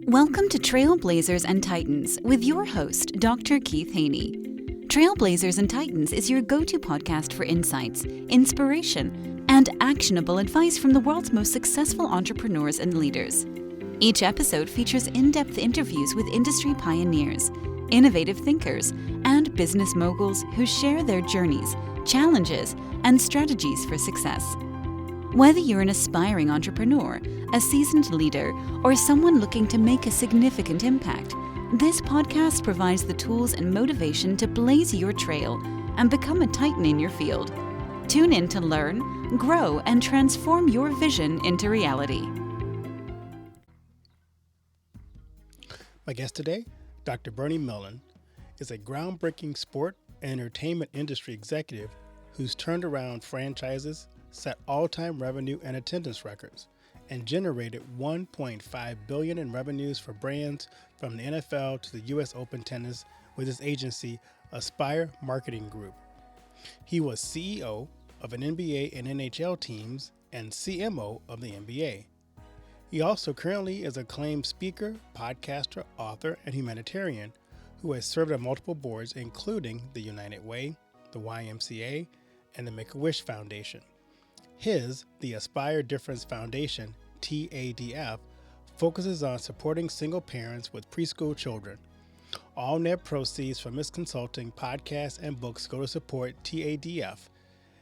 Welcome to Trailblazers and Titans with your host, Dr. Keith Haney. Trailblazers and Titans is your go-to podcast for insights, inspiration, and actionable advice from the world's most successful entrepreneurs and leaders. Each episode features in-depth interviews with industry pioneers, innovative thinkers, and business moguls who share their journeys, challenges, and strategies for success. Whether you're an aspiring entrepreneur, a seasoned leader, or someone looking to make a significant impact, this podcast provides the tools and motivation to blaze your trail and become a titan in your field. Tune in to learn, grow, and transform your vision into reality. My guest today, Dr. Bernie Mullen, is a groundbreaking sport and entertainment industry executive who's turned around franchises, set all-time revenue and attendance records, and generated $1.5 billion in revenues for brands from the NFL to the U.S. Open Tennis with his agency, Aspire Marketing Group. He was CEO of an NBA and NHL teams and CMO of the NBA. He also currently is an acclaimed speaker, podcaster, author, and humanitarian who has served on multiple boards, including the United Way, the YMCA, and the Make-A-Wish Foundation. The Aspire Difference Foundation, TADF, focuses on supporting single parents with preschool children. All net proceeds from his consulting, podcasts, and books go to support TADF.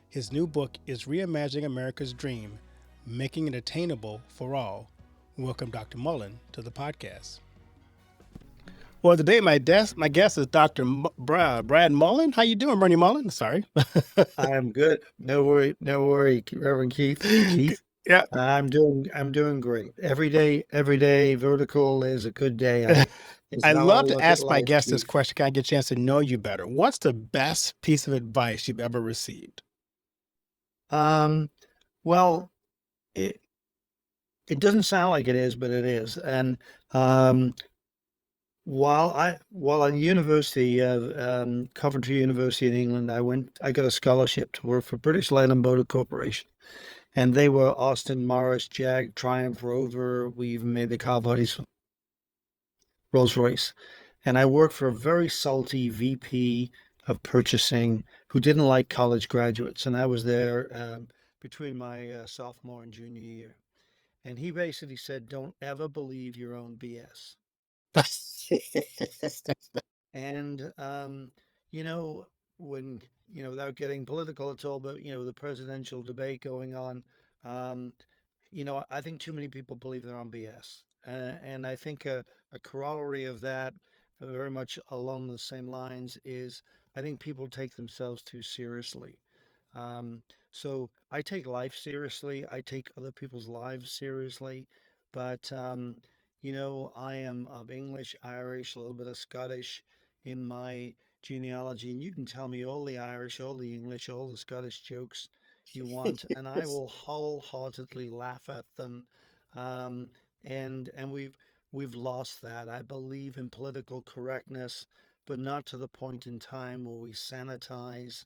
His new book is Reimagining America's Dream, Making It Attainable for All. Welcome, Dr. Mullen, to the podcast. Well, today my guest is Dr. Brad Mullen. How you doing, Bernie Mullen? Sorry. I'm good. No worry, Reverend Keith. Yeah. I'm doing great. Every day, vertical is a good day. I love to ask my guests this question. Can I get a chance to know you better? What's the best piece of advice you've ever received? Well, it doesn't sound like it is, but it is. And while at university, Coventry University in England, I got a scholarship to work for British Land and Motor Corporation, and they were Austin, Morris, Jag, Triumph, Rover. We even made the car bodies for Rolls-Royce, and I worked for a very salty VP of purchasing who didn't like college graduates, and I was there between my sophomore and junior year, and he basically said, "Don't ever believe your own BS." And when without getting political at all, but the presidential debate going on, I think too many people believe their own BS, and I think a corollary of that, very much along the same lines, is I think people take themselves too seriously. So I take life seriously. I take other people's lives seriously, but I am of English, Irish, a little bit of Scottish in my genealogy, and you can tell me all the Irish, all the English, all the Scottish jokes you want, and I will wholeheartedly laugh at them. And we've lost that. I believe in political correctness, but not to the point in time where we sanitize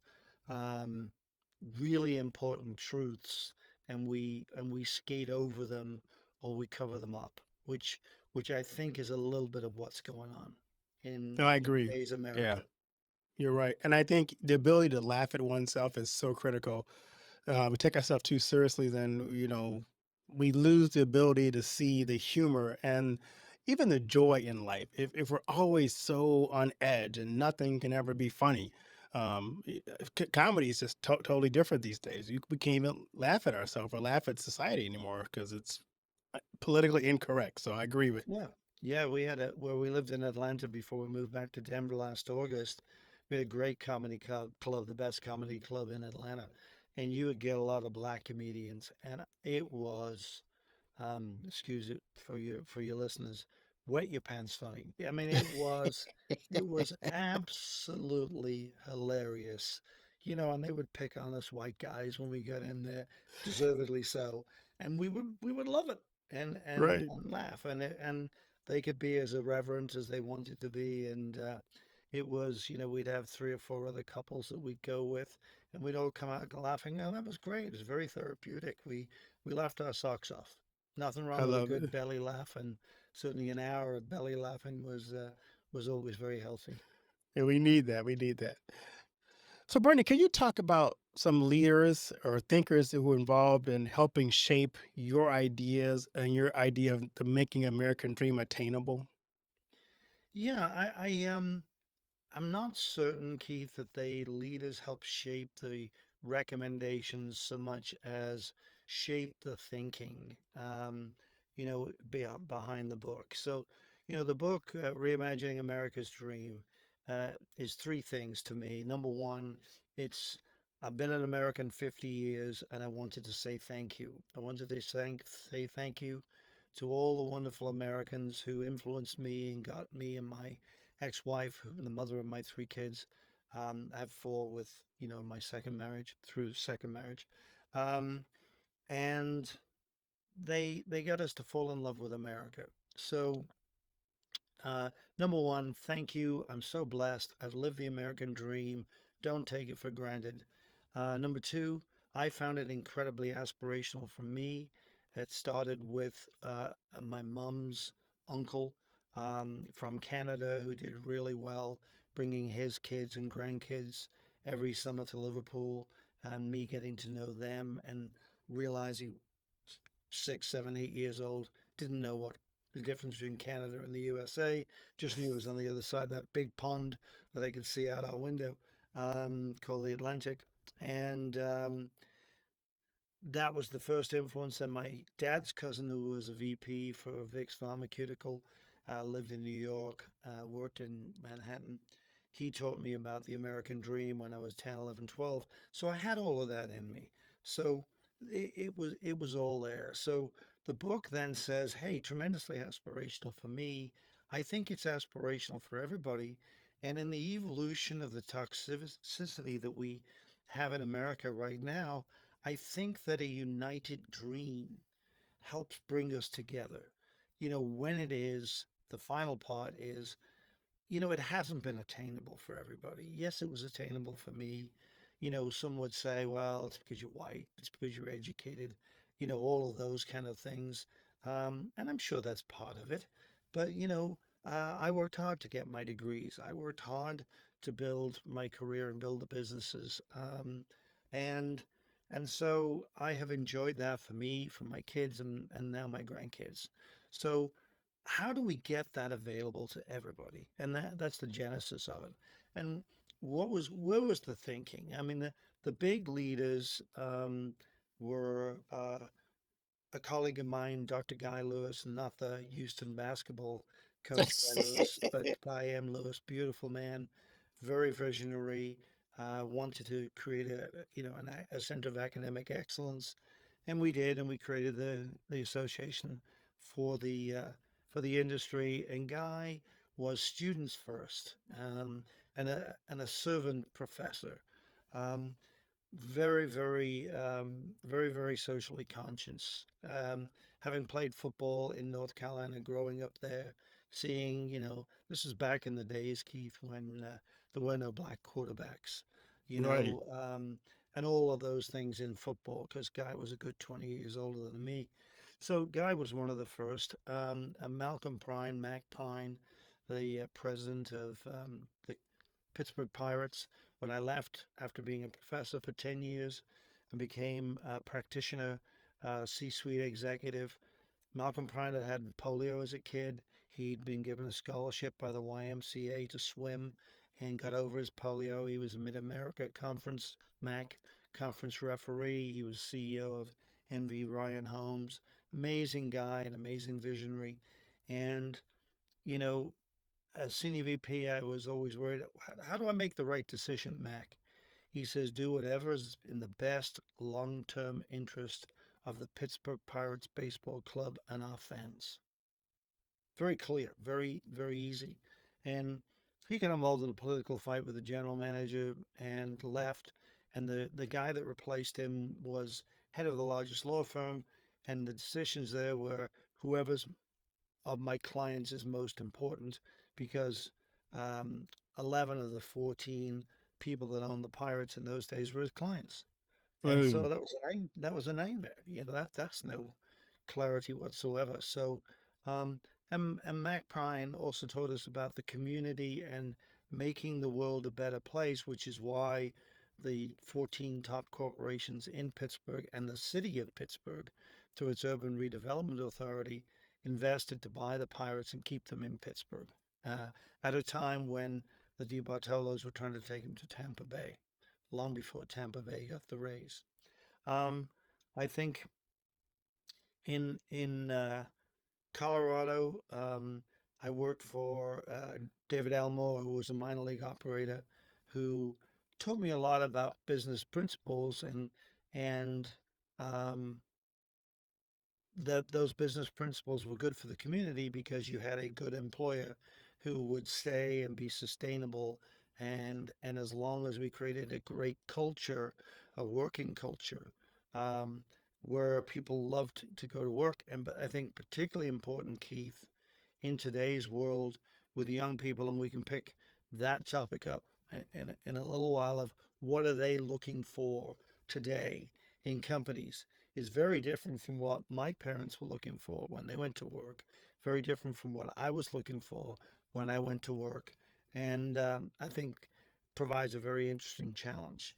um, really important truths and we skate over them or we cover them up, which I think is a little bit of what's going on No, I in agree. today's Yeah, America. you're right. And I think the ability to laugh at oneself is so critical. We take ourselves too seriously, then, we lose the ability to see the humor and even the joy in life. If we're always so on edge and nothing can ever be funny, comedy is just totally different these days. We can't even laugh at ourselves or laugh at society anymore because it's politically incorrect. So I agree with. Yeah. Yeah, where we lived in Atlanta before we moved back to Denver last August. We had a great comedy club, the best comedy club in Atlanta. And you would get a lot of black comedians. And it was, excuse it for your listeners, wet your pants funny. I mean, it was absolutely hilarious. And they would pick on us white guys when we got in there, deservedly so. And we would love it Right. and laugh, and they could be as irreverent as they wanted to be, and it was, we'd have three or four other couples that we'd go with, and we'd all come out laughing. Oh, that was great. It was very therapeutic. We laughed our socks off. Nothing I wrong with a love good it. belly laugh, and certainly an hour of belly laughing was always very healthy. And we need that. We need that. So, Bernie, can you talk about some leaders or thinkers who were involved in helping shape your ideas and your idea of the making American dream attainable? Yeah, I'm not certain, Keith, that the leaders help shape the recommendations so much as shape the thinking, behind the book. So, the book, Reimagining America's Dream, is three things to me. Number one, it's I've been an American 50 years and I wanted to say thank you. I wanted to say thank you to all the wonderful Americans who influenced me and got me and my ex-wife, the mother of my three kids. I have four with, my second marriage, through second marriage. Um, and they got us to fall in love with America. So, uh, number one, thank you. I'm so blessed. I've lived the American dream. Don't take it for granted. Number two, I found it incredibly aspirational for me. It started with my mom's uncle from Canada who did really well, bringing his kids and grandkids every summer to Liverpool, and me getting to know them and realizing 6, 7, 8 years old, didn't know what the difference between Canada and the USA. Just knew it was on the other side of that big pond that I could see out our window, called the Atlantic. And that was the first influence. And my dad's cousin, who was a VP for Vicks Pharmaceutical, lived in New York, worked in Manhattan. He taught me about the American dream when I was 10, 11, 12. So I had all of that in me. So it was all there. So the book then says, hey, tremendously aspirational for me. I think it's aspirational for everybody. And in the evolution of the toxicity that we have in America right now, I think that a united dream helps bring us together. When it is, the final part is, it hasn't been attainable for everybody. Yes, it was attainable for me. Some would say, well, it's because you're white, it's because you're educated, all of those kind of things. And I'm sure that's part of it. But, I worked hard to get my degrees. I worked hard to build my career and build the businesses. And and so I have enjoyed that for me, for my kids, and now my grandkids. So how do we get that available to everybody? And that's the genesis of it. And where was the thinking? I mean, the big leaders were a colleague of mine, Dr. Guy Lewis, not the Houston basketball coach Guy Lewis, but Guy M. Lewis, beautiful man, very visionary, wanted to create a center of academic excellence, and we did, and we created the association for the industry. And Guy was students first, and a servant professor. Um, very socially conscious. Having played football in North Carolina, growing up there, seeing, this is back in the days, Keith, when there were no black quarterbacks, you Right. know, um, and all of those things in football, because Guy was a good 20 years older than me. So Guy was one of the first. And Malcolm Prine, Mac Pine, the president of the Pittsburgh Pirates. When I left after being a professor for 10 years and became a practitioner, C-suite executive, Malcolm Prine had polio as a kid. He'd been given a scholarship by the YMCA to swim and got over his polio. He was a Mid-America Conference, MAC conference referee. He was CEO of NV Ryan Homes. Amazing guy, an amazing visionary. And, you know, as senior VP, I was always worried, how do I make the right decision, Mac? He says, do whatever is in the best long term interest of the Pittsburgh Pirates Baseball Club and our fans. Very clear, very easy. And he got involved in a political fight with the general manager and left. And the guy that replaced him was head of the largest law firm. And the decisions there were whoever's of my clients is most important because um, 11 of the 14 people that owned the Pirates in those days were his clients. And so Boom. that was a nightmare. That's no clarity whatsoever. So, um, And Mac Prine also taught us about the community and making the world a better place, which is why the 14 top corporations in Pittsburgh and the city of Pittsburgh, through its Urban Redevelopment Authority, invested to buy the Pirates and keep them in Pittsburgh at a time when the DiBartolos were trying to take him to Tampa Bay, long before Tampa Bay got the Rays. Um, I think in Colorado, I worked for David Elmore, who was a minor league operator, who taught me a lot about business principles and um, that those business principles were good for the community because you had a good employer who would stay and be sustainable. And as long as we created a great culture, a working culture, um, where people loved to go to work. And but I think particularly important, Keith, in today's world with young people, and we can pick that topic up in a little while of what are they looking for today in companies is very different from what my parents were looking for when they went to work, very different from what I was looking for when I went to work. And I think provides a very interesting challenge.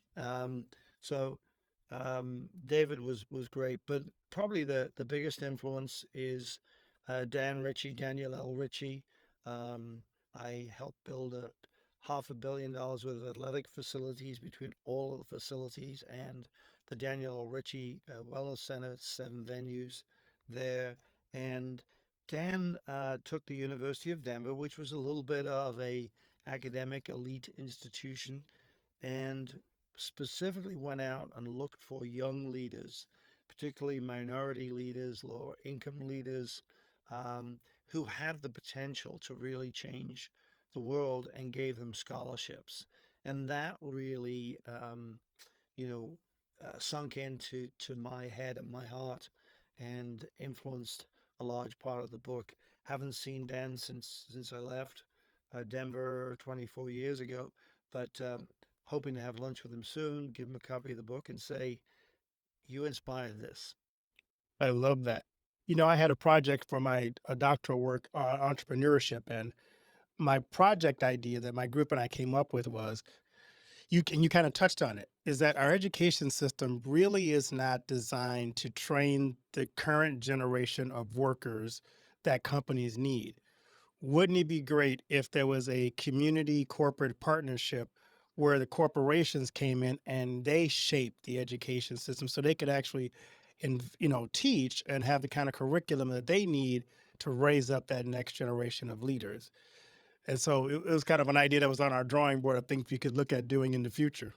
David was great, but probably the biggest influence is Daniel L. Ritchie. Um, I helped build a $500 million worth of athletic facilities between all of the facilities and the Daniel L. Ritchie Wellness Center, 7 venues there. And Dan took the University of Denver, which was a little bit of a academic elite institution, and specifically went out and looked for young leaders, particularly minority leaders, lower income leaders, um, who had the potential to really change the world and gave them scholarships. And that really, you know, sunk into my head and my heart and influenced a large part of the book. Haven't seen Dan since I left Denver 24 years ago, but hoping to have lunch with him soon, give him a copy of the book, and say, "You inspired this." I love that. I had a project for my doctoral work on entrepreneurship, and my project idea that my group and I came up with was you kind of touched on it, is that our education system really is not designed to train the current generation of workers that companies need. Wouldn't it be great if there was a community corporate partnership where the corporations came in and they shaped the education system so they could actually teach and have the kind of curriculum that they need to raise up that next generation of leaders? And so it was kind of an idea that was on our drawing board of things we could look at doing in the future.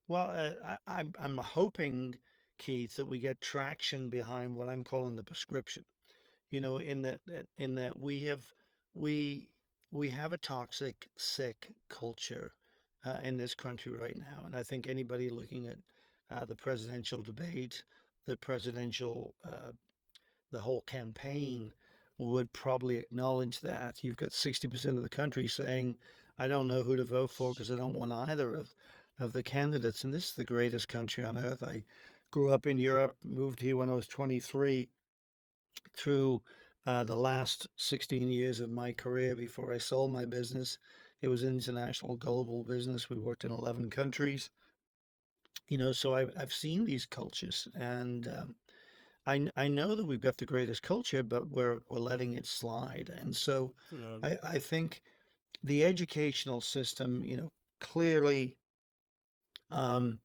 Well, I'm hoping, Keith, that we get traction behind what I'm calling the prescription. In that we we have a toxic, sick culture in this country right now, and I think anybody looking at the presidential debate, the presidential, the whole campaign would probably acknowledge that. You've got 60% of the country saying, "I don't know who to vote for because I don't want either of the candidates." And this is the greatest country on earth. I grew up in Europe, moved here when I was 23 through the last 16 years of my career before I sold my business. It was international global business. We worked in 11 countries, so I've seen these cultures, and I know that we've got the greatest culture, but we're letting it slide. And so Uh, I think the educational system, clearly, um,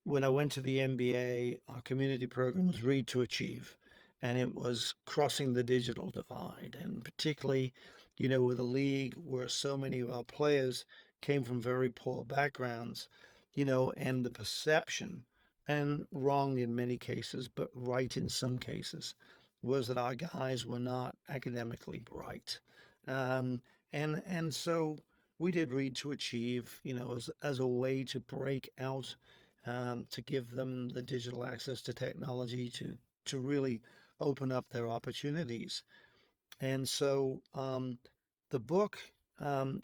when I went to the MBA, our community program was Read to Achieve, and it was crossing the digital divide. And particularly, with a league where so many of our players came from very poor backgrounds, and the perception, and wrong in many cases, but right in some cases, was that our guys were not academically bright. Um, and so we did Read to Achieve, as a way to break out, to give them the digital access to technology to really open up their opportunities. And so the book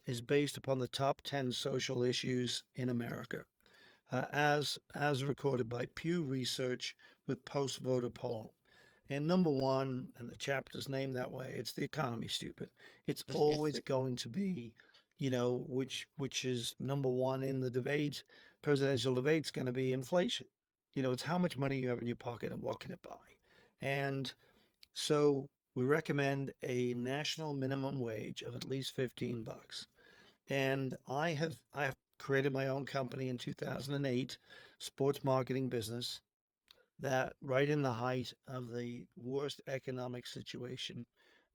is based upon the top 10 social issues in America, as recorded by Pew Research with post voter poll. And number one, and the chapter's named that way, it's the economy, stupid. It's always going to be, which is number one in the debate, presidential debate's going to be inflation. It's how much money you have in your pocket and what can it buy. And so we recommend a national minimum wage of at least 15 bucks. And I have created my own company in 2008, sports marketing business, that right in the height of the worst economic situation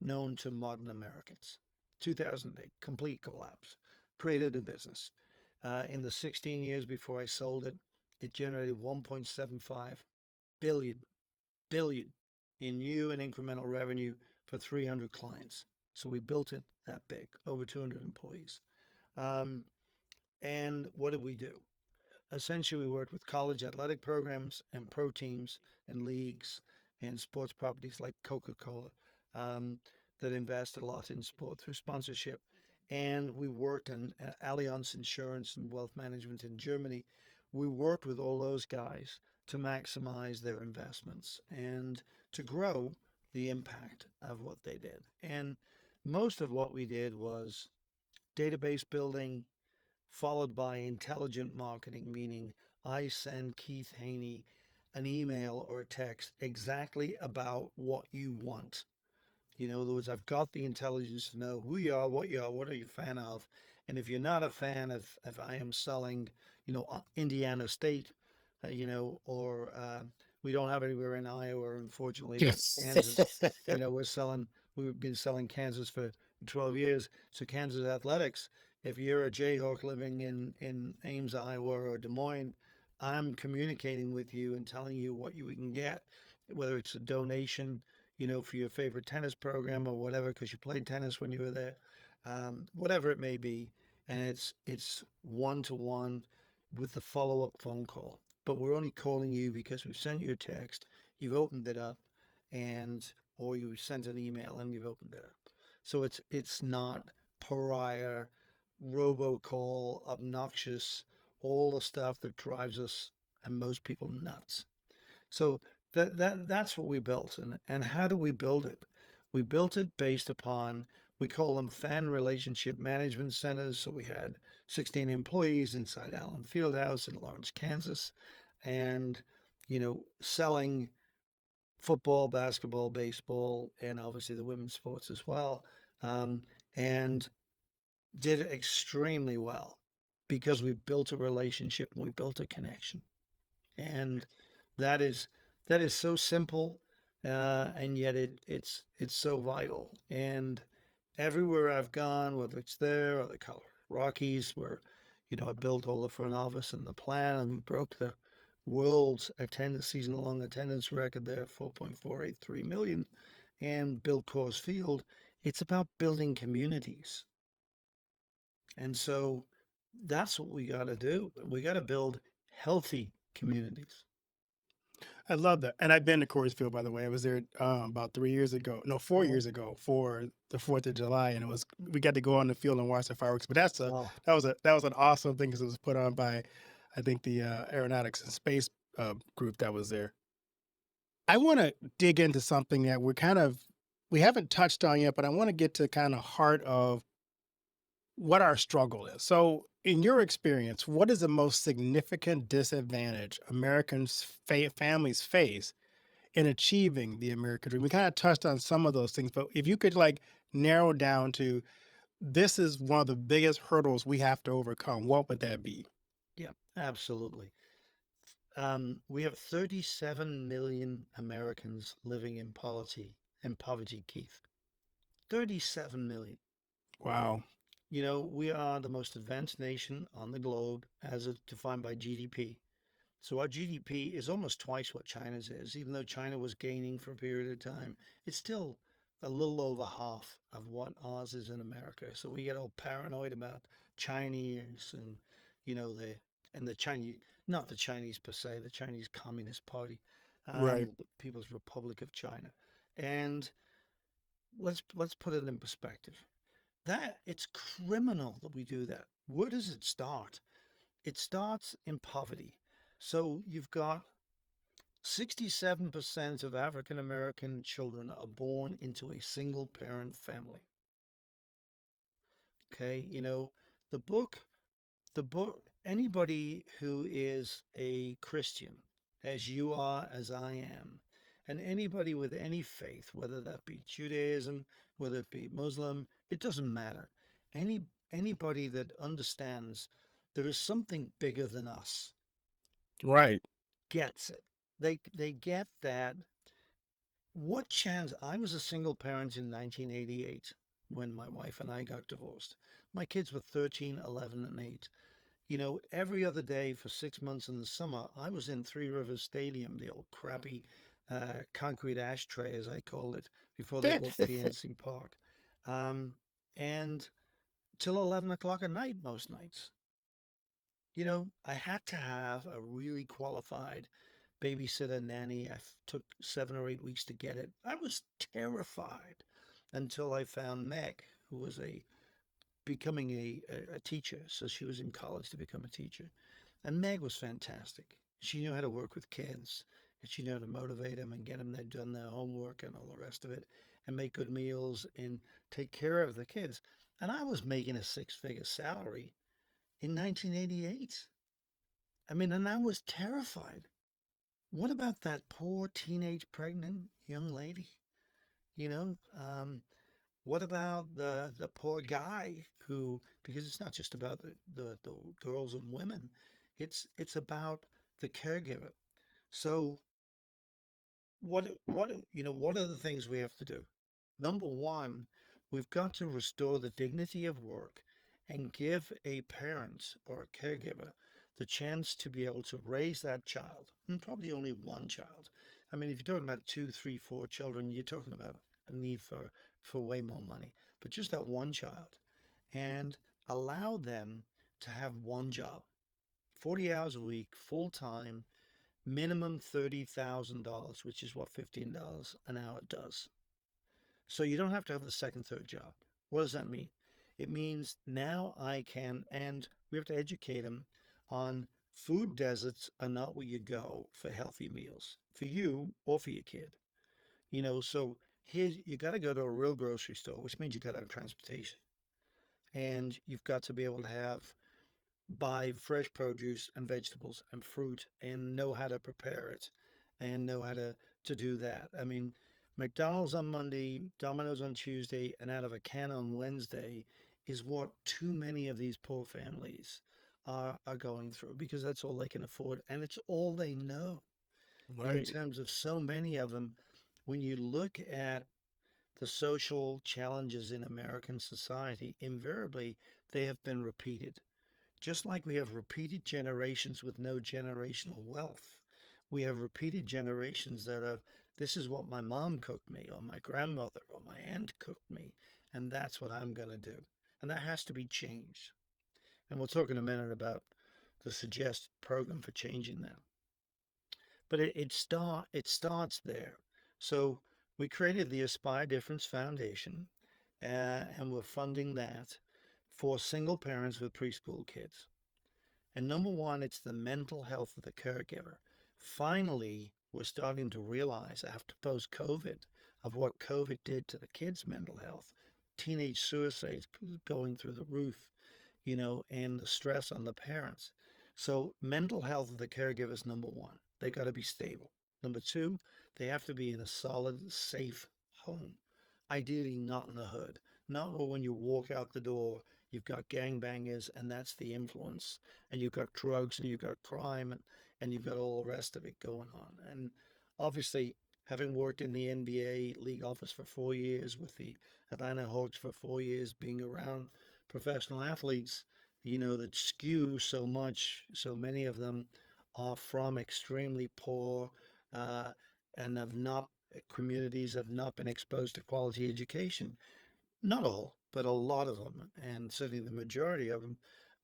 known to modern Americans. 2008, complete collapse. Created a business. In the 16 years before I sold it, it generated 1.75 billion in new and incremental revenue for 300 clients. So we built it that big, over 200 employees. Um, and what did we do? Essentially, we worked with college athletic programs and pro teams and leagues and sports properties like Coca-Cola, um, that invest a lot in sport through sponsorship. And we worked in Allianz Insurance and Wealth Management in Germany. We worked with all those guys to maximize their investments and to grow the impact of what they did. And most of what we did was database building, followed by intelligent marketing, meaning I send Keith Haney an email or a text exactly about what you want. In other words, I've got the intelligence to know who you are, what are you a fan of. And if you're not a fan of, if I am selling, Indiana State, or we don't have anywhere in Iowa, unfortunately, but Kansas, Yes. we've been selling Kansas for 12 years. So Kansas Athletics, if you're a Jayhawk living in Ames, Iowa, or Des Moines, I'm communicating with you and telling you what you can get, whether it's a donation, for your favorite tennis program or whatever, because you played tennis when you were there, whatever it may be. And it's one to one with the follow up phone call. But we're only calling you because we've sent you a text, you've opened it up, and or you sent an email and you've opened it up. So it's not pariah, robocall, obnoxious, all the stuff that drives us and most people nuts. So that's what we built. And how do we build it? We built it based upon, we call them fan relationship management centers. So we had 16 employees inside Allen Fieldhouse in Lawrence, Kansas, and selling football, basketball, baseball, and obviously the women's sports as well. Um, and did extremely well because we built a relationship and we built a connection. And that is that is so simple, and yet it's so vital. And everywhere I've gone, whether it's there or the Colorado Rockies, where I built all the front office and the plan, and we broke the world's attendance season-long attendance record there, 4.483 million, and built Coors Field. It's about building communities, and so that's what we got to do. We got to build healthy communities. I love that. And I've been to Coors Field, by the way. I was there about 3 years ago, no, 4 years ago for the 4th of July. And we got to go on the field and watch the fireworks. But Oh, that was an awesome thing because it was put on by, I think, the Aeronautics and Space group that was there. I want to dig into something that we haven't touched on yet, but I want to get to kind of heart of what our struggle is. So, in your experience, what is the most significant disadvantage families face in achieving the American dream? We kind of touched on some of those things, but if you could narrow down to this is one of the biggest hurdles we have to overcome, what would that be? yeah, absolutely. We have 37 million Americans living in poverty, Keith. 37 million. Wow. We are the most advanced nation on the globe as defined by GDP. So our GDP is almost twice what China's is. Even though China was gaining for a period of time, it's still a little over half of what ours is in America. So we get all paranoid about Chinese and, the Chinese, not the Chinese per se, the Chinese Communist Party, Right. the People's Republic of China. And let's put it in perspective. That it's criminal that we do that. Where does it start? It starts in poverty. So you've got 67% of African American children are born into a single parent family. Okay, the book, anybody who is a Christian, as you are, as I am, and anybody with any faith, whether that be Judaism, whether it be Muslim, it doesn't matter. Any anybody that understands there is something bigger than us Right. gets it. They get that. What chance? I was a single parent in 1988 when my wife and I got divorced. My kids were 13, 11, and 8. Every other day for 6 months in the summer, I was in Three Rivers Stadium, the old crappy concrete ashtray, as I called it, before they built PNC Park. Um, and till 11 o'clock at night, most nights. I had to have a really qualified babysitter nanny. Took 7 or 8 weeks to get it. I was terrified until I found Meg, who was becoming a teacher. So she was in college to become a teacher. And Meg was fantastic. She knew how to work with kids, and she knew how to motivate them and get them to done their homework and all the rest of it, and make good meals and take care of the kids. And I was making a six-figure salary in 1988. I mean, and I was terrified. What about that poor teenage pregnant young lady? You know, um, what about the poor guy who, because it's not just about the girls and women, it's about the caregiver. So what are the things we have to do? Number one, we've got to restore the dignity of work and give a parent or a caregiver the chance to be able to raise that child, and probably only one child. I mean, if you're talking about two, three, four children, you're talking about a need for way more money. But just that one child, and allow them to have one job, 40 hours a week, full time, minimum $30,000, which is what $15 an hour does. So you don't have to have the second, third job. What does that mean? It means now I can, and we have to educate them on food deserts are not where you go for healthy meals for you or for your kid. So here you got to go to a real grocery store, which means you got to have transportation, and you've got to be able to buy fresh produce and vegetables and fruit and know how to prepare it and know how to do that. I mean, McDonald's on Monday, Domino's on Tuesday, and out of a can on Wednesday is what too many of these poor families are going through because that's all they can afford and it's all they know. And in Right. terms of so many of them, when you look at the social challenges in American society, invariably they have been repeated. Just like we have repeated generations with no generational wealth, we have repeated generations that are, this is what my mom cooked me, or my grandmother, or my aunt cooked me, and that's what I'm going to do. And that has to be changed. And we'll talk in a minute about the suggested program for changing that. But it starts there. So we created the Aspire Difference Foundation, and we're funding that for single parents with preschool kids. And number one, it's the mental health of the caregiver. Finally, we're starting to realize after post COVID of what COVID did to the kids' mental health, teenage suicides going through the roof, and the stress on the parents. So, mental health of the caregiver is number one. They got to be stable. Number two, they have to be in a solid, safe home. Ideally, not in the hood, not where when you walk out the door, you've got gangbangers and that's the influence, and you've got drugs and you've got crime and you've got all the rest of it going on. And obviously, having worked in the NBA league office for 4 years with the Atlanta Hawks for 4 years, being around professional athletes, that skew so much. So many of them are from extremely poor and have not communities have not been exposed to quality education. Not all, but a lot of them, and certainly the majority of them.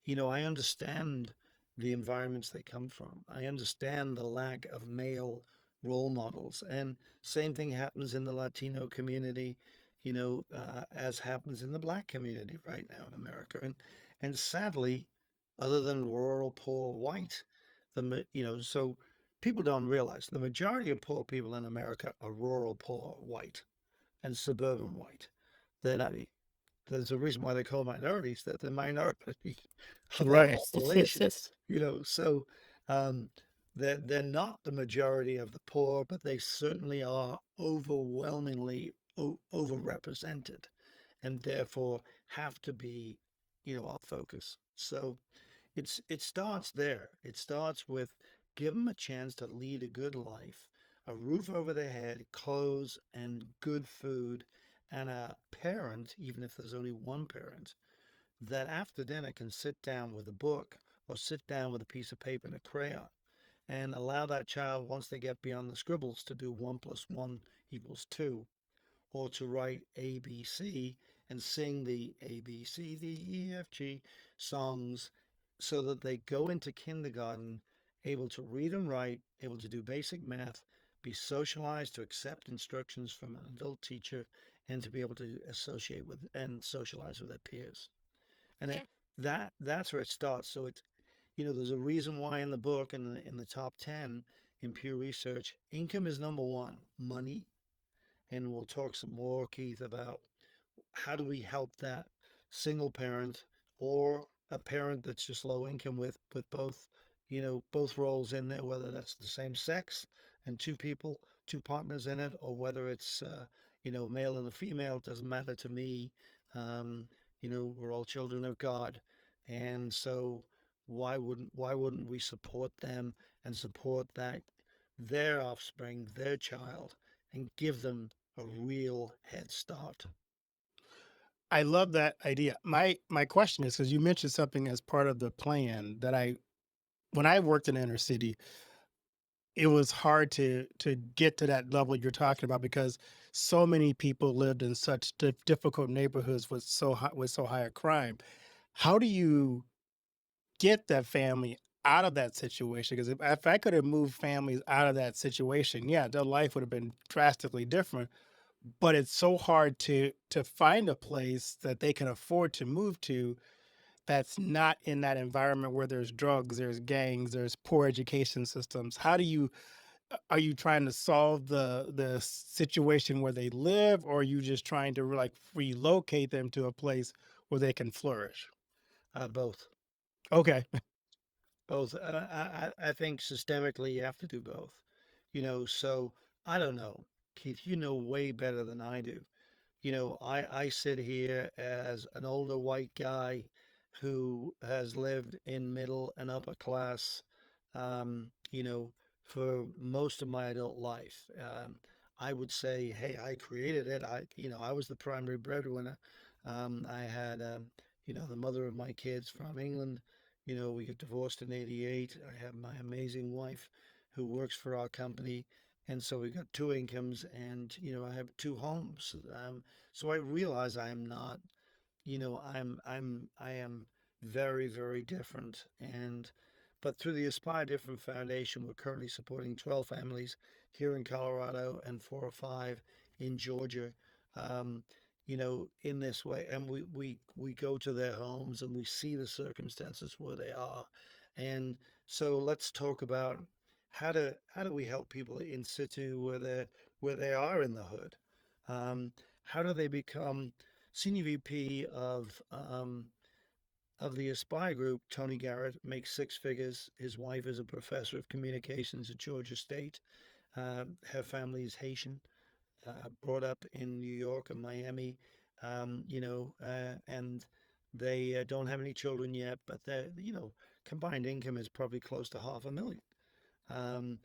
I understand the environments they come from. I understand the lack of male role models, and same thing happens in the Latino community, as happens in the Black community right now in America, and sadly, other than rural, poor, white, so people don't realize the majority of poor people in America are rural poor white and suburban white. They're not, there's a reason why they call minorities that the minority of our Right. population, so um, they're not the majority of the poor, but they certainly are overwhelmingly overrepresented and therefore have to be, our focus. So it starts there. It starts with give them a chance to lead a good life, a roof over their head, clothes, and good food, and a parent, even if there's only one parent, that after dinner can sit down with a book or sit down with a piece of paper and a crayon and allow that child, once they get beyond the scribbles, to do 1 + 1 = 2, or to write ABC and sing the ABCDEFG songs so that they go into kindergarten able to read and write, able to do basic math, be socialized to accept instructions from an adult teacher, and to be able to associate with and socialize with their peers. And that's where it starts. So it's, there's a reason why in the book, in the top 10 in Pew Research, income is number one, money. And we'll talk some more, Keith, about how do we help that single parent or a parent that's just low income with both, both roles in there, whether that's the same sex and two people, two partners in it, or whether it's, male and a female, it doesn't matter to me. Um, we're all children of God. And so why wouldn't we support them and support that their offspring, their child, and give them a real head start? I love that idea. My question is because you mentioned something as part of the plan that when I worked in the inner city, it was hard to get to that level you're talking about because so many people lived in such difficult neighborhoods with so high a crime. How do you get that family out of that situation? Because if I could have moved families out of that situation, yeah, their life would have been drastically different. But it's so hard to find a place that they can afford to move to that's not in that environment where there's drugs, there's gangs, there's poor education systems. How do you are you trying to solve the situation where they live, or are you just trying to like relocate them to a place where they can flourish? Both. Okay. Both. I think systemically you have to do both. So I don't know, Keith, you know way better than I do. I sit here as an older white guy who has lived in middle and upper class, um, you know, for most of my adult life. I would say, hey, I created it. I was the primary breadwinner. I had, the mother of my kids from England. We got divorced in '88. I have my amazing wife who works for our company. And so we got two incomes, and I have two homes. So I realize I am not, I am very, very different. But through the Aspire Different Foundation, we're currently supporting 12 families here in Colorado and 4 or 5 in Georgia. Um, in this way, and we go to their homes and we see the circumstances where they are. And so let's talk about how do we help people in situ where they are in the hood. How do they become senior VP of the Aspire Group? Tony Garrett makes 6 figures. His wife is a professor of communications at Georgia State. Her family is Haitian, brought up in New York and Miami, and they don't have any children yet, but their combined income is probably close to 500,000. Um,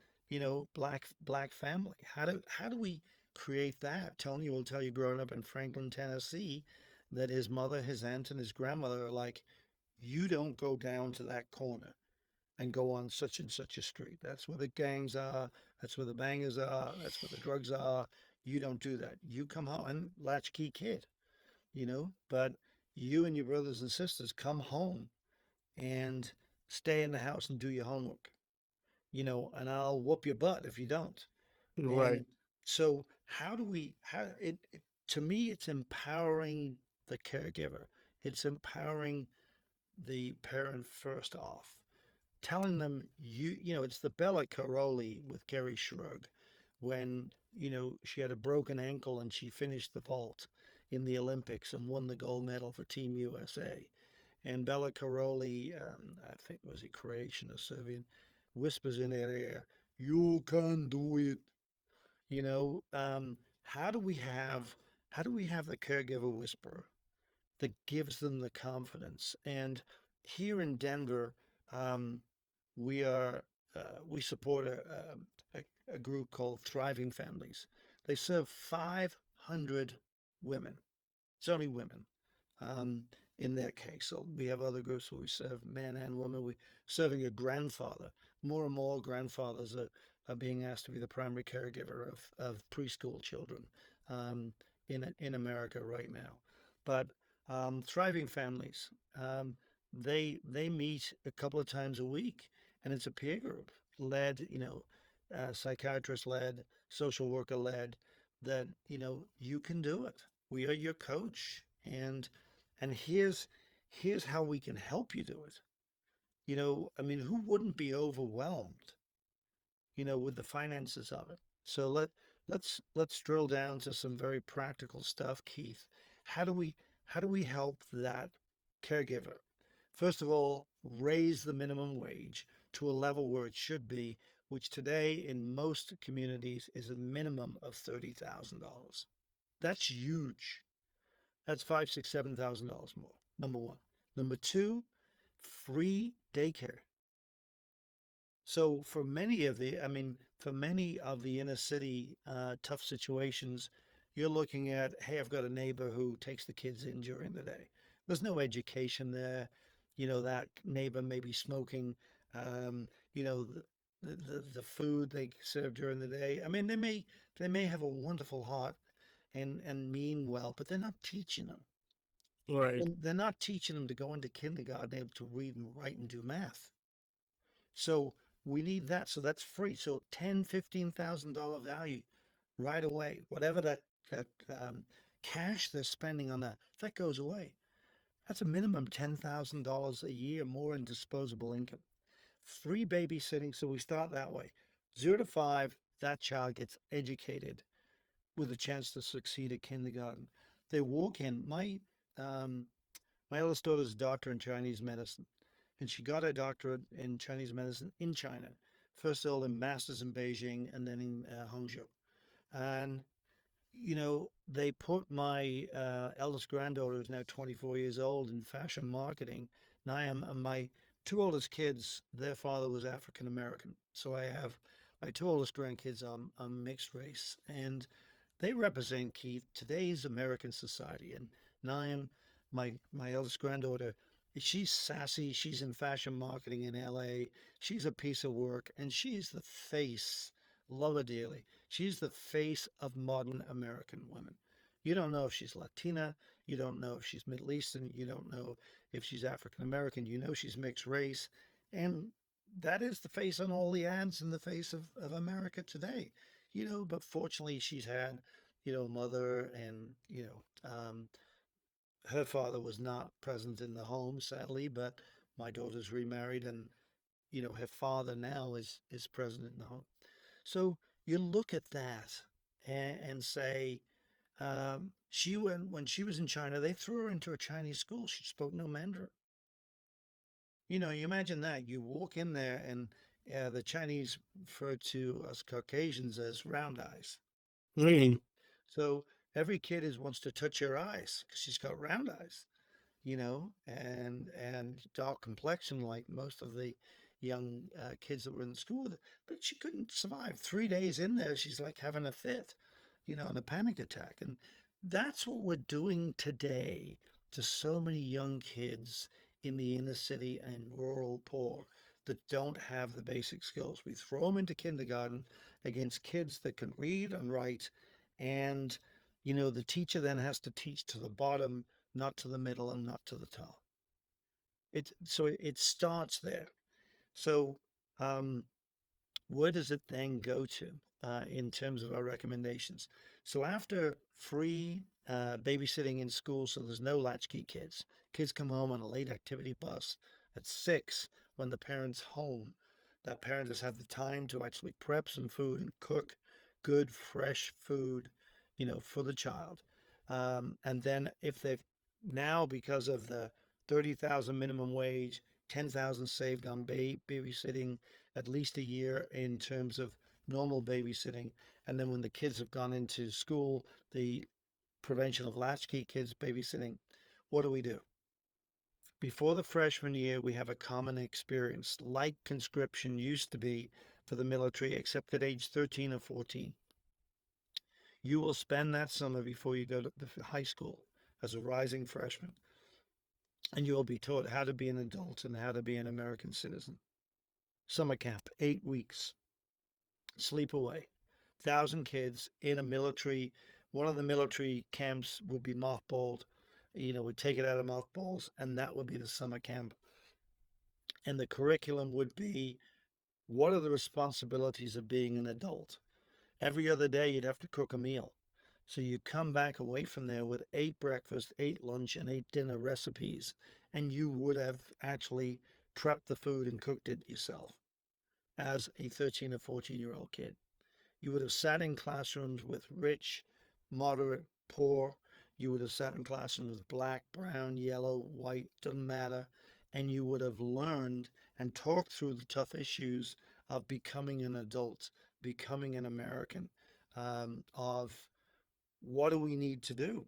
black family. How do we create that? Tony will tell you, growing up in Franklin, Tennessee, that his mother, his aunt, and his grandmother are like, you don't go down to that corner and go on such and such a street. That's where the gangs are. That's where the bangers are. That's where the drugs are. You don't do that. You come home and latchkey kid, but you and your brothers and sisters come home and stay in the house and do your homework, and I'll whoop your butt if you don't. Right. And so to me, it's empowering the caregiver. It's empowering the parent first off. telling them, it's the Bella Caroli with Gary Shrug when, she had a broken ankle and she finished the vault in the Olympics and won the gold medal for Team USA. And Bella Caroli, I think was a Croatian or Serbian, whispers in her ear, "You can do it." You know, how do we have how do we have the caregiver whisperer that gives them the confidence? And here in Denver, um, we are we support a group called Thriving Families. They serve 500 women. It's only women um, in that case. So we have other groups where we serve men and women. We're serving a grandfather. More and more grandfathers are being asked to be the primary caregiver of preschool children in America right now. But Thriving Families, they meet a couple of times a week, and it's a peer group led, psychiatrist led, social worker led. That you can do it. We are your coach, and here's how we can help you do it. I mean, who wouldn't be overwhelmed, with the finances of it? So let's drill down to some very practical stuff, Keith. How do we help that caregiver? First of all, raise the minimum wage to a level where it should be, which today in most communities is a minimum of $30,000. That's huge. That's five, six, $7,000 more. Number one. Number two, free daycare. So for many of the inner city tough situations, you're looking at, hey, I've got a neighbor who takes the kids in during the day. There's no education there. That neighbor may be smoking. Um, the food they serve during the day. I mean, they may have a wonderful heart and mean well, but they're not teaching them. Right. And they're not teaching them to go into kindergarten able to read and write and do math. So we need that. So that's free. So $10,000, $15,000 value right away. Whatever that cash they're spending on that goes away. That's a minimum $10,000 a year more in disposable income. Free babysitting. So we start that way. 0 to 5, that child gets educated with a chance to succeed at kindergarten. They walk in. Um, my eldest daughter's a doctor in Chinese medicine, and she got her doctorate in Chinese medicine in China. First of all, in masters in Beijing, and then in Hangzhou. And they put my eldest granddaughter, who's now 24 years old, in fashion marketing. Now and my two oldest kids, their father was African American, so I have my two oldest grandkids are mixed race, and they represent, Keith, today's American society. And Naim, my eldest granddaughter, she's sassy. She's in fashion marketing in LA. She's a piece of work, and she's the face. Love her dearly. She's the face of modern American women. You don't know if she's Latina. You don't know if she's Middle Eastern. You don't know if she's African American. You know she's mixed race. And that is the face on all the ads in the face of America today. But fortunately she's had, mother and, her father was not present in the home, sadly, but my daughter's remarried and, her father now is present in the home. So you look at that and say, she when she was in China, they threw her into a Chinese school. She spoke no Mandarin. You imagine that. You walk in there and the Chinese refer to us Caucasians as round eyes. Mm. So every kid wants to touch her eyes because she's got round eyes, and dark complexion like most of the young kids that were in school. But she couldn't survive 3 days in there. She's like having a fit, and a panic attack. And that's what we're doing today to so many young kids in the inner city and rural poor that don't have the basic skills. We throw them into kindergarten against kids that can read and write, and the teacher then has to teach to the bottom, not to the middle, and not to the top. It starts there. So um, where does it then go to in terms of our recommendations? So after free babysitting in school, so there's no latchkey kids. Kids come home on a late activity bus at 6 when the parent's home. That parent has had the time to actually prep some food and cook good, fresh food, for the child. And then if they've now, because of the 30,000 minimum wage, 10,000 saved on babysitting at least a year in terms of normal babysitting. And then when the kids have gone into school, the prevention of latchkey kids babysitting. What do? Before the freshman year, we have a common experience, like conscription used to be for the military, except at age 13 or 14. You will spend that summer before you go to the high school as a rising freshman, and you will be taught how to be an adult and how to be an American citizen. Summer camp, 8 weeks, sleep away. 1,000 kids in a military, one of the military camps would be mothballed. We'd take it out of mothballs, and that would be the summer camp. And the curriculum would be, what are the responsibilities of being an adult? Every other day, you'd have to cook a meal. So you come back away from there with 8 breakfast, 8 lunch, and 8 dinner recipes, and you would have actually prepped the food and cooked it yourself as a 13 or 14-year-old kid. You would have sat in classrooms with rich, moderate, poor. You would have sat in classrooms with black, brown, yellow, white, doesn't matter. And you would have learned and talked through the tough issues of becoming an adult, becoming an American, of what do we need to do?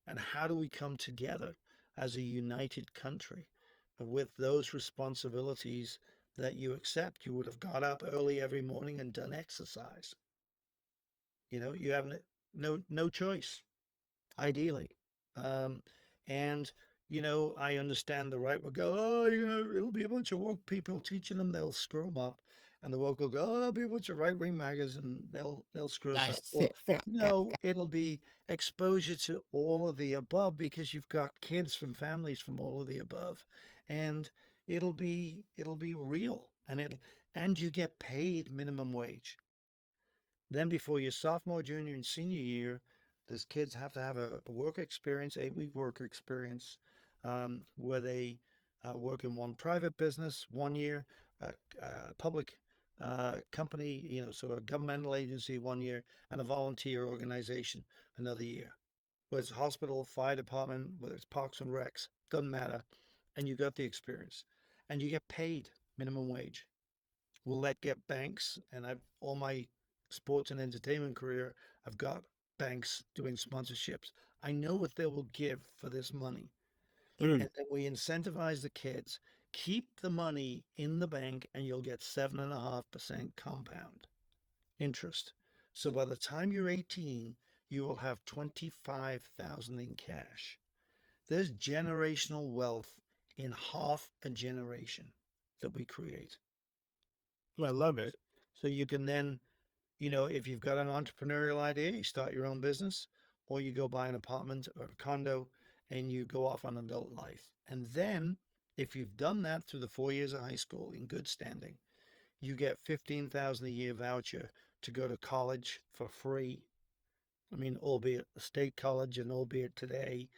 And how do we come together as a united country with those responsibilities that you accept? You would have got up early every morning and done exercise. You have no choice, ideally. Um, and I understand the right will go, oh, it'll be a bunch of woke people teaching them, they'll screw them up. And the woke will go, oh, there'll be a bunch of right-wing maggots and they'll screw us up. Well, no, it'll be exposure to all of the above, because you've got kids from families from all of the above. And it'll be real, and you get paid minimum wage. Then before your sophomore, junior, and senior year, these kids have to have a work experience, 8-week work experience, where they work in one private business 1 year, a public company, so a governmental agency 1 year, and a volunteer organization another year. Whether it's hospital, fire department, whether it's parks and recs, doesn't matter. And you got the experience, and you get paid minimum wage. Will that get banks? And all my sports and entertainment career, I've got banks doing sponsorships. I know what they will give for this money. And then we incentivize the kids. Keep the money in the bank and you'll get 7.5% compound interest. So by the time you're 18, you will have 25,000 in cash. There's generational wealth in half a generation that we create. I love it. So you can then, if you've got an entrepreneurial idea, you start your own business, or you go buy an apartment or a condo and you go off on adult life. And then if you've done that through the 4 years of high school in good standing, you get 15,000 a year voucher to go to college for free. I mean, albeit a state college, and albeit today,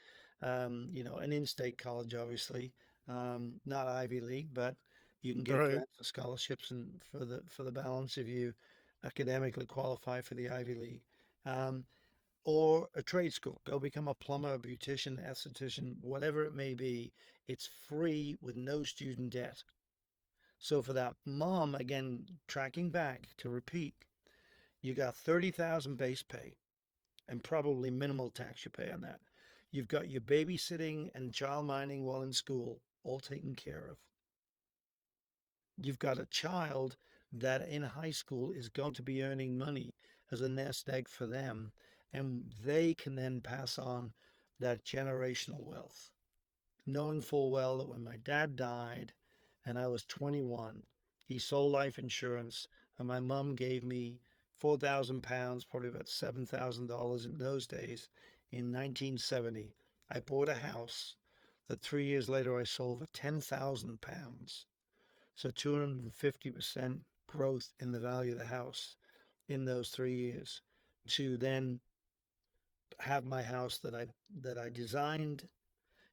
an in-state college, obviously, not Ivy League, but you can get Right. grants and scholarships and for the balance if you academically qualify for the Ivy League. Or a trade school. Go become a plumber, a beautician, esthetician, whatever it may be. It's free with no student debt. So for that mom, again, tracking back to repeat, you got 30,000 base pay and probably minimal tax you pay on that. You've got your babysitting and child minding while in school all taken care of. You've got a child that in high school is going to be earning money as a nest egg for them, and they can then pass on that generational wealth, knowing full well that when my dad died and I was 21, he sold life insurance, and my mom gave me £4,000, probably about $7,000 in those days, in 1970. I bought a house that 3 years later I sold for £10,000. So 250% growth in the value of the house in those 3 years, to then have my house that I designed,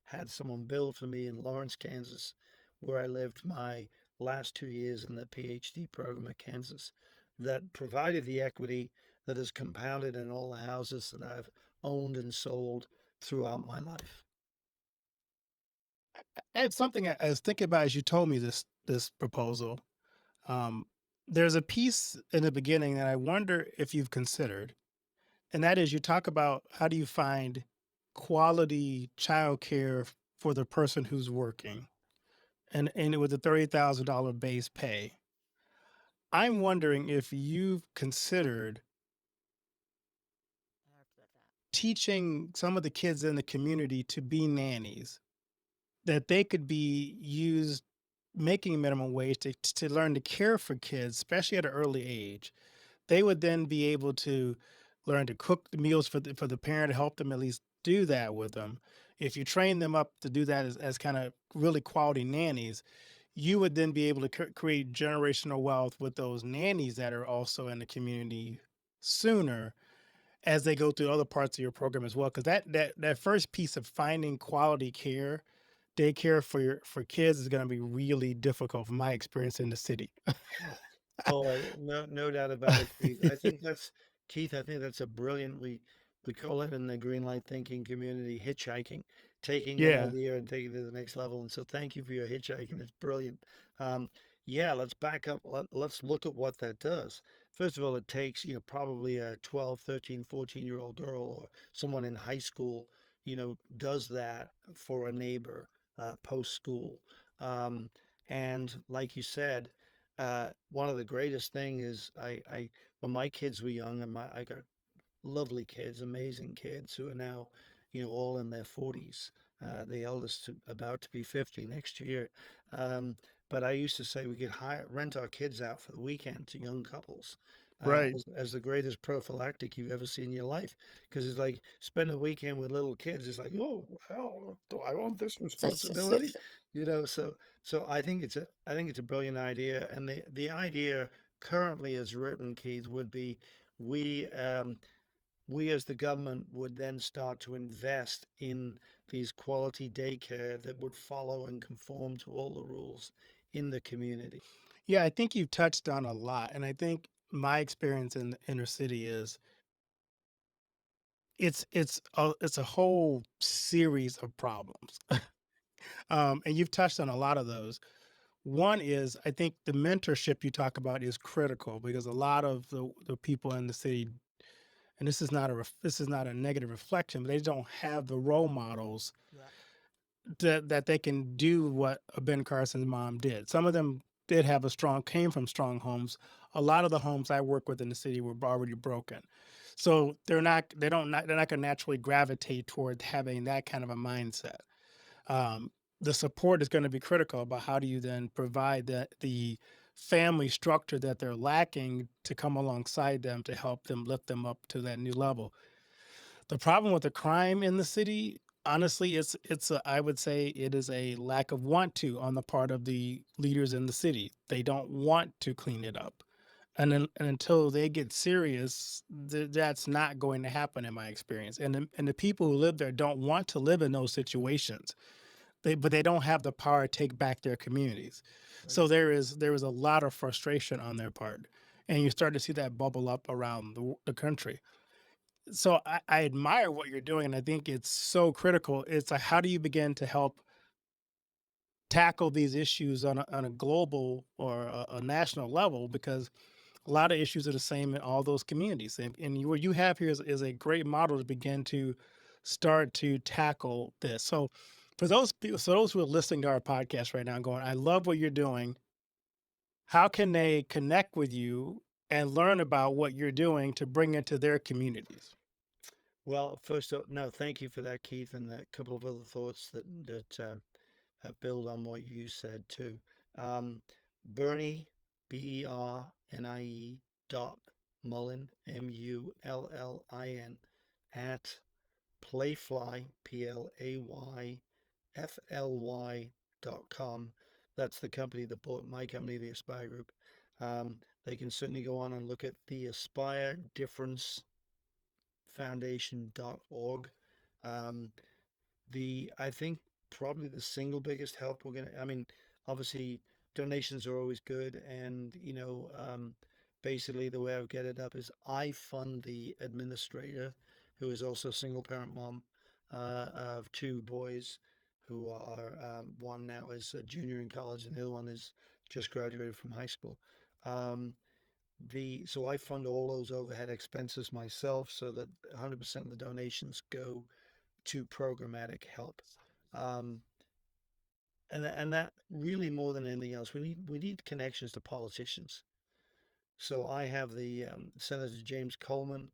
had someone build for me in Lawrence, Kansas, where I lived my last 2 years in the PhD program at Kansas that provided the equity that has compounded in all the houses that I've owned and sold throughout my life. It's something I was thinking about as you told me this proposal. Um, there's a piece in the beginning that I wonder if you've considered, and that is you talk about how do you find quality childcare for the person who's working, and with a $30,000 base pay. I'm wondering if you've considered teaching some of the kids in the community to be nannies, that they could be used making minimum wage to learn to care for kids, especially at an early age. They would then be able to learn to cook the meals for the parent to help them at least do that with them. If you train them up to do that as kind of really quality nannies, you would then be able to create generational wealth with those nannies that are also in the community sooner as they go through other parts of your program as well. Because that first piece of finding quality care, daycare for kids is going to be really difficult from my experience in the city. No doubt about it, Keith. Keith, I think that's a brilliant, we call it in the green light thinking community, hitchhiking, taking an Yeah, idea and taking it to the next level. And so thank you for your hitchhiking. It's brilliant. Um, yeah, let's back up. Let's look at what that does. First of all, it takes, probably a 12, 13, 14-year-old girl or someone in high school, does that for a neighbor, post school. Um, and like you said, one of the greatest thing is when my kids were young, and I got lovely kids, amazing kids who are now, all in their 40s. The eldest about to be 50 next year. Um, but I used to say we could rent our kids out for the weekend to young couples. right. As the greatest prophylactic you've ever seen in your life, because it's like spend a weekend with little kids. It's like, oh, hell, do I want this responsibility? So I think it's a brilliant idea, and the idea currently as written, Keith, would be we we as the government would then start to invest in these quality daycare that would follow and conform to all the rules in the community. Yeah, I think you've touched on a lot, and I think my experience in the inner city is it's a whole series of problems, and you've touched on a lot of those. One is I think the mentorship you talk about is critical because a lot of the people in the city, and this is not a negative reflection, but they don't have the role models that they can do what Ben Carson's mom did. Some of them did have came from strong homes. A lot of the homes I work with in the city were already broken. So they're not going to naturally gravitate toward having that kind of a mindset. Um, the support is going to be critical about how do you then provide the family structure that they're lacking to come alongside them to help them lift them up to that new level. The problem with the crime in the city, honestly, I would say it is a lack of want to on the part of the leaders in the city. They don't want to clean it up. And until they get serious, that's not going to happen in my experience. And the people who live there don't want to live in those situations. But they don't have the power to take back their communities. Right. So there is a lot of frustration on their part. And you start to see that bubble up around the country. So I admire what you're doing, and I think it's so critical. It's like, how do you begin to help tackle these issues on a global or a national level? Because a lot of issues are the same in all those communities, and what you have here is a great model to begin to start to tackle this. So for those people, so those who are listening to our podcast right now, and going, I love what you're doing. How can they connect with you and learn about what you're doing to bring into their communities? Well, first up, no, thank you for that, Keith, and a couple of other thoughts that build on what you said too. Um, Bernie, Bernie dot Mullen, Mullin, at playfly, playfly.com. That's the company that bought my company, the Aspire Group. They can certainly go on and look at the Aspire Difference Foundation.org. Um, I think probably the single biggest help we're gonna. I mean, obviously donations are always good. And, basically the way I get it up is I fund the administrator, who is also a single parent mom of two boys who are, one now is a junior in college and the other one is just graduated from high school. Um, so I fund all those overhead expenses myself so that 100% of the donations go to programmatic help. Um, and that really more than anything else, we need connections to politicians. So I have the Senator James Coleman,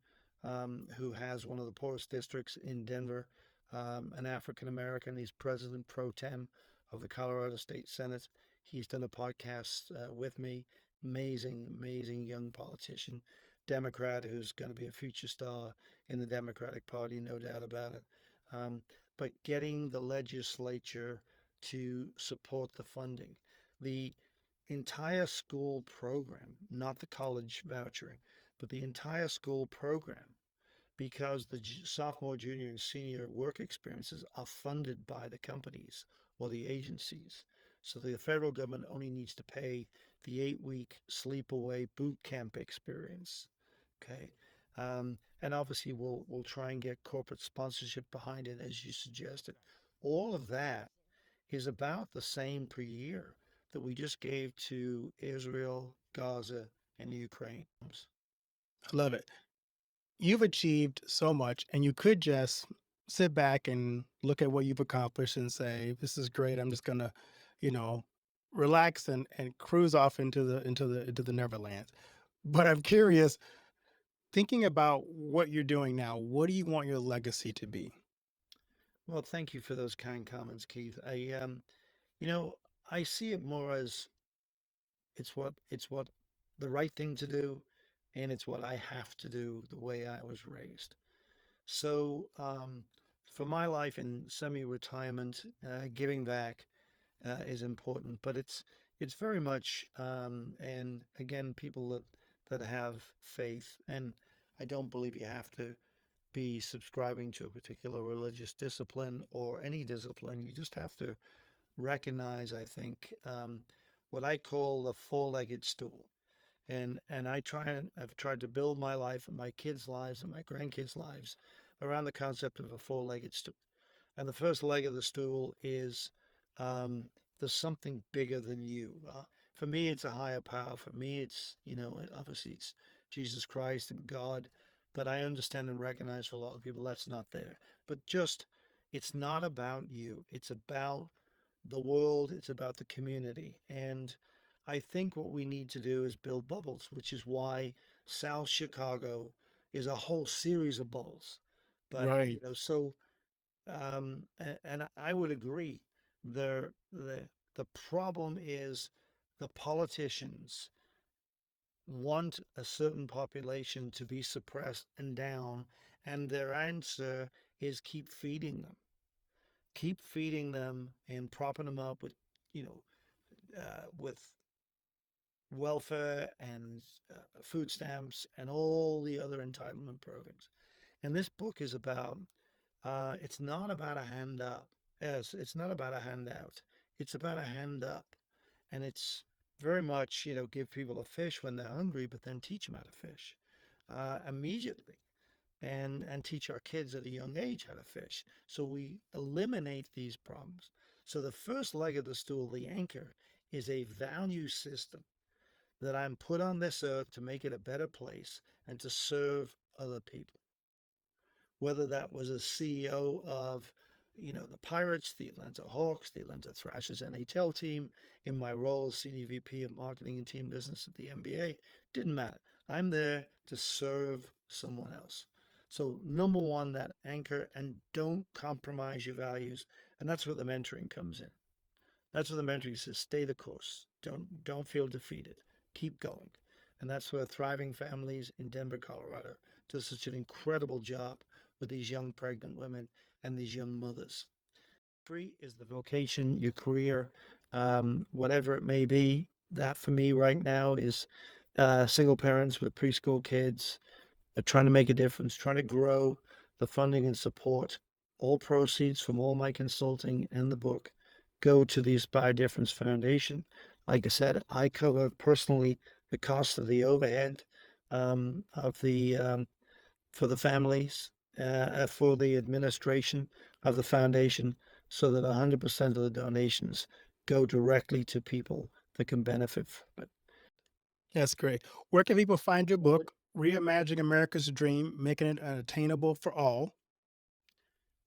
who has one of the poorest districts in Denver, an African American. He's president pro tem of the Colorado State Senate. He's done a podcast with me. Amazing, amazing young politician, Democrat who's going to be a future star in the Democratic Party, no doubt about it. Um, but getting the legislature to support the funding. The entire school program, not the college vouchering, but the entire school program, because the sophomore, junior, and senior work experiences are funded by the companies or the agencies. So the federal government only needs to pay the 8-week sleepaway boot camp experience. Okay. And obviously we'll try and get corporate sponsorship behind it, as you suggested. All of that is about the same per year that we just gave to Israel, Gaza, and Ukraine. I love it. You've achieved so much, and you could just sit back and look at what you've accomplished and say, "This is great. I'm just gonna, you know, relax and cruise off into the Neverlands." But I'm curious, thinking about what you're doing now, what do you want your legacy to be? Well, thank you for those kind comments, Keith. You know, I see it more as it's what the right thing to do, and it's what I have to do the way I was raised. So, for my life in semi-retirement, giving back is important, but it's very much, and again, people that have faith, and I don't believe you have to be subscribing to a particular religious discipline or any discipline. You just have to recognize, I think, what I call the four-legged stool. And I've tried to build my life and my kids' lives and my grandkids' lives around the concept of a four-legged stool. And the first leg of the stool is, um, there's something bigger than you. For me, it's a higher power. For me, it's, obviously it's Jesus Christ and God. But I understand and recognize for a lot of people that's not there. But just, it's not about you. It's about the world. It's about the community. And I think what we need to do is build bubbles, which is why South Chicago is a whole series of bubbles. But, Right. and I would agree. The problem is the politicians want a certain population to be suppressed and down, and their answer is keep feeding them and propping them up with, with welfare and food stamps and all the other entitlement programs. And this book is about, it's not about a hand up. Yes, it's not about a handout. It's about a hand up. And it's very much, give people a fish when they're hungry, but then teach them how to fish immediately. And teach our kids at a young age how to fish. So we eliminate these problems. So the first leg of the stool, the anchor, is a value system that I'm put on this earth to make it a better place and to serve other people. Whether that was a CEO of, the Pirates, the Atlanta Hawks, the Atlanta Thrashers NHL team, in my role as Senior VP of Marketing and Team Business at the NBA, didn't matter. I'm there to serve someone else. So number one, that anchor, and don't compromise your values. And that's where the mentoring comes in. That's where the mentoring says, stay the course. Don't feel defeated. Keep going. And that's where Thriving Families in Denver, Colorado does such an incredible job with these young pregnant women and these young mothers. Free is the vocation, your career, whatever it may be. That for me right now is single parents with preschool kids, trying to make a difference, trying to grow the funding and support. All proceeds from all my consulting and the book go to the Aspire Difference Foundation. Like I said, I cover personally the cost of the overhead of the for the families, for the administration of the foundation, so that 100% of the donations go directly to people that can benefit from it. That's great. Where can people find your book, Reimagining America's Dream, Making It Attainable for All?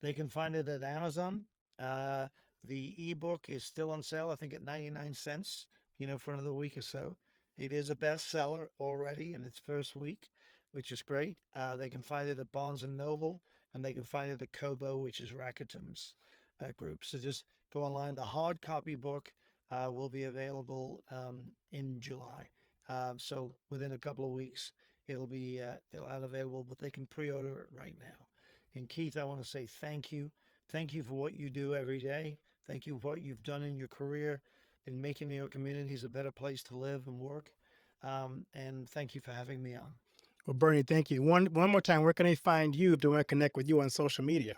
They can find it at Amazon. Uh, the ebook is still on sale, I think, at 99 cents, for another week or so. It is a bestseller already in its first week, which is great. They can find it at Barnes and Noble, and they can find it at Kobo, which is Rakitim's group. So just go online. The hard copy book will be available in July. So within a couple of weeks, it'll have available, but they can pre-order it right now. And Keith, I want to say thank you. Thank you for what you do every day. Thank you for what you've done in your career in making your communities a better place to live and work. And thank you for having me on. Well, Bernie, thank you. One more time, where can they find you if they want to connect with you on social media?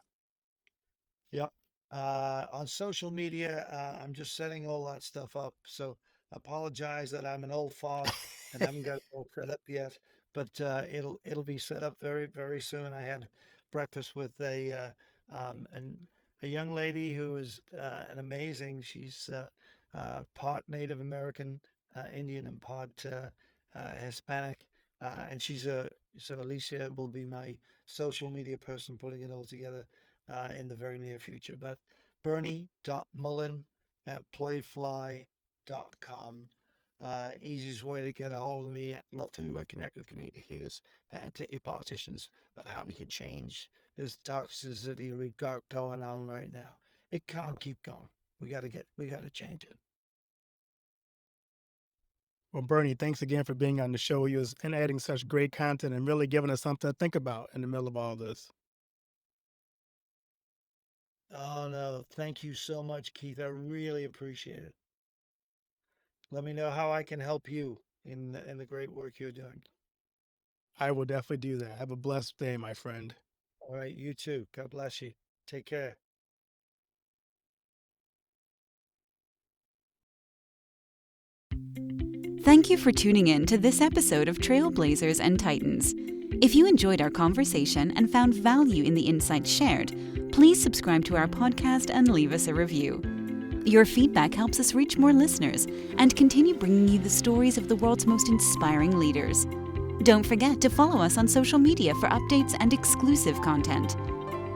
Yep. On social media, I'm just setting all that stuff up. So apologize that I'm an old fart and haven't got it all set up yet. But it'll be set up very, very soon. I had breakfast with a young lady who is an amazing. She's part Native American, Indian, and part Hispanic, and so Alicia will be my social media person putting it all together in the very near future. But Bernie.Mullen at playfly.com. Easiest way to get a hold of me. I'd love to connect with communicators and to politicians about how we can change this toxicity we got going on right now. It can't keep going. We got to change it. Well, Bernie, thanks again for being on the show and adding such great content and really giving us something to think about in the middle of all this. Oh no, thank you so much, Keith. I really appreciate it. Let me know how I can help you in the great work you're doing. I will definitely do that. Have a blessed day, my friend. All right, you too. God bless you. Take care. Thank you for tuning in to this episode of Trailblazers and Titans. If you enjoyed our conversation and found value in the insights shared, please subscribe to our podcast and leave us a review. Your feedback helps us reach more listeners and continue bringing you the stories of the world's most inspiring leaders. Don't forget to follow us on social media for updates and exclusive content.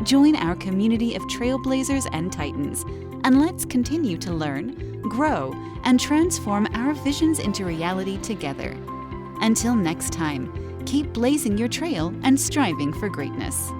Join our community of Trailblazers and Titans, and let's continue to learn, grow, and transform our visions into reality together. Until next time, keep blazing your trail and striving for greatness.